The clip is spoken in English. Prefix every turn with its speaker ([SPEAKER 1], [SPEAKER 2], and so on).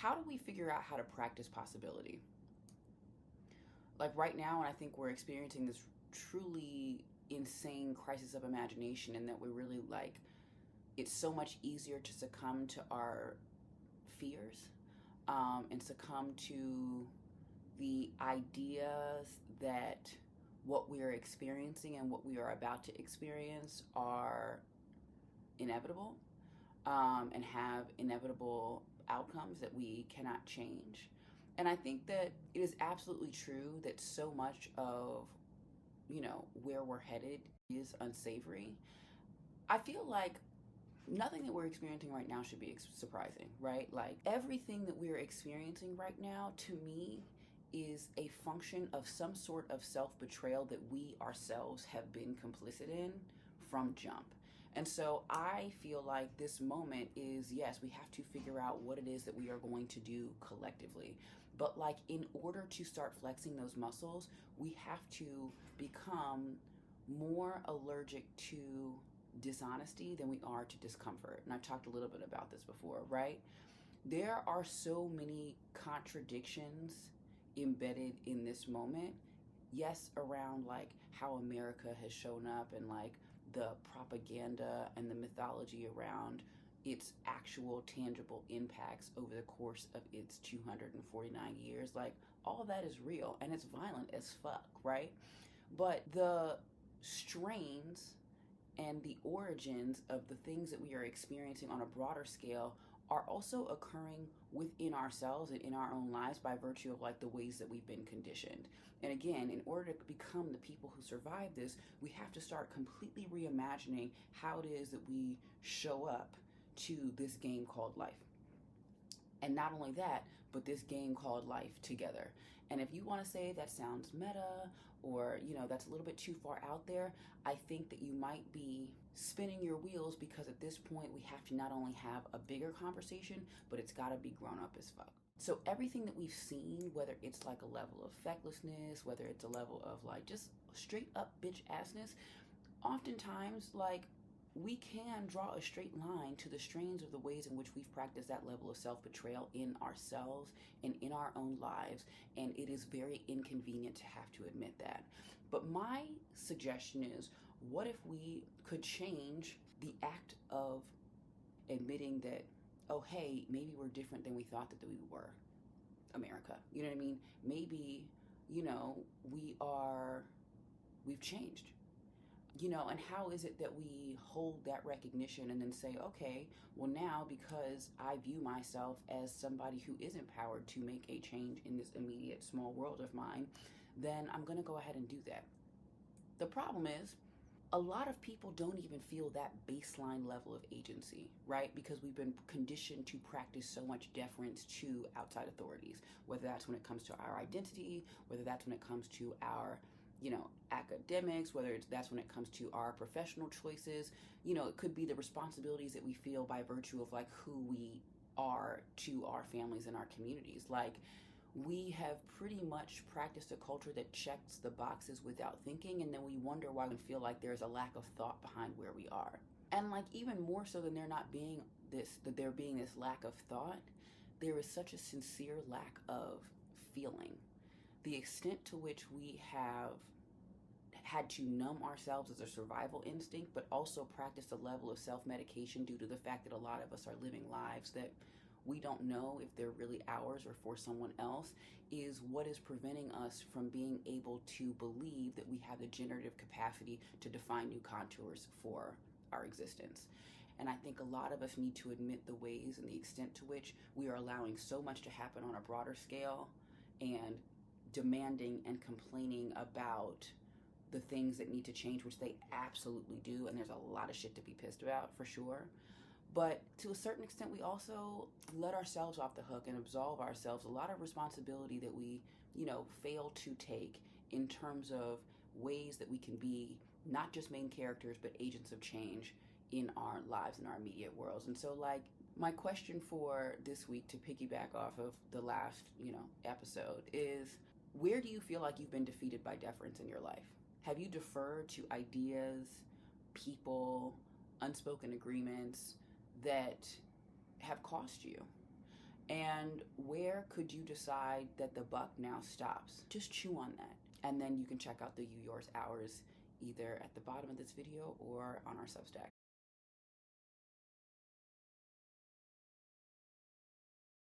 [SPEAKER 1] how do we figure out how to practice possibility? Like right now, and I think we're experiencing this truly insane crisis of imagination, and that we're really like, it's so much easier to succumb to our fears, and succumb to the ideas that what we are experiencing and what we are about to experience are inevitable, and have inevitable outcomes that we cannot change. And I think that it is absolutely true that so much of, where we're headed is unsavory. I feel like nothing that we're experiencing right now should be surprising, right? Like everything that we're experiencing right now, to me, is a function of some sort of self betrayal that we ourselves have been complicit in from jump. And so I feel like this moment is, yes, we have to figure out what it is that we are going to do collectively. But like in order to start flexing those muscles, we have to become more allergic to dishonesty than we are to discomfort. And I've talked a little bit about this before, right? There are so many contradictions embedded in this moment. Yes, around like how America has shown up, and like the propaganda and the mythology around its actual tangible impacts over the course of its 249 years. Like all that is real and it's violent as fuck, right? But the strains and the origins of the things that we are experiencing on a broader scale are also occurring within ourselves and in our own lives by virtue of like the ways that we've been conditioned. And again, in order to become the people who survive this, we have to start completely reimagining how it is that we show up to this game called life. And not only that, but this game called life together. And if you want to say that sounds meta, or that's a little bit too far out there, I think that you might be spinning your wheels, because at this point we have to not only have a bigger conversation, but it's got to be grown up as fuck. So everything that we've seen, whether it's like a level of fecklessness, whether it's a level of like just straight up bitch assness, oftentimes like we can draw a straight line to the strains of the ways in which we've practiced that level of self-betrayal in ourselves and in our own lives, and it is very inconvenient to have to admit that. But my suggestion is, what if we could change the act of admitting that, oh hey, maybe we're different than we thought that we were, America. You know what I mean? Maybe, we've changed. And how is it that we hold that recognition and then say, okay, well now, because I view myself as somebody who is empowered to make a change in this immediate small world of mine, then I'm going to go ahead and do that. The problem is, a lot of people don't even feel that baseline level of agency, right? Because we've been conditioned to practice so much deference to outside authorities, whether that's when it comes to our identity, whether that's when it comes to our academics, whether that's when it comes to our professional choices. It could be the responsibilities that we feel by virtue of like who we are to our families and our communities. Like we have pretty much practiced a culture that checks the boxes without thinking, and then we wonder why we feel like there's a lack of thought behind where we are. And like even more so than there being this lack of thought, there is such a sincere lack of feeling. The extent to which we have had to numb ourselves as a survival instinct, but also practice a level of self-medication due to the fact that a lot of us are living lives that we don't know if they're really ours or for someone else, is what is preventing us from being able to believe that we have the generative capacity to define new contours for our existence. And I think a lot of us need to admit the ways and the extent to which we are allowing so much to happen on a broader scale, and demanding and complaining about the things that need to change, which they absolutely do, and there's a lot of shit to be pissed about for sure. But to a certain extent, we also let ourselves off the hook and absolve ourselves a lot of responsibility that we, fail to take in terms of ways that we can be not just main characters, but agents of change in our lives, in our immediate worlds. And so like my question for this week, to piggyback off of the last, episode, is where do you feel like you've been defeated by deference in your life? Have you deferred to ideas, people, unspoken agreements that have cost you? And where could you decide that the buck now stops? Just chew on that. And then you can check out the You Yours hours either at the bottom of this video or on our Substack.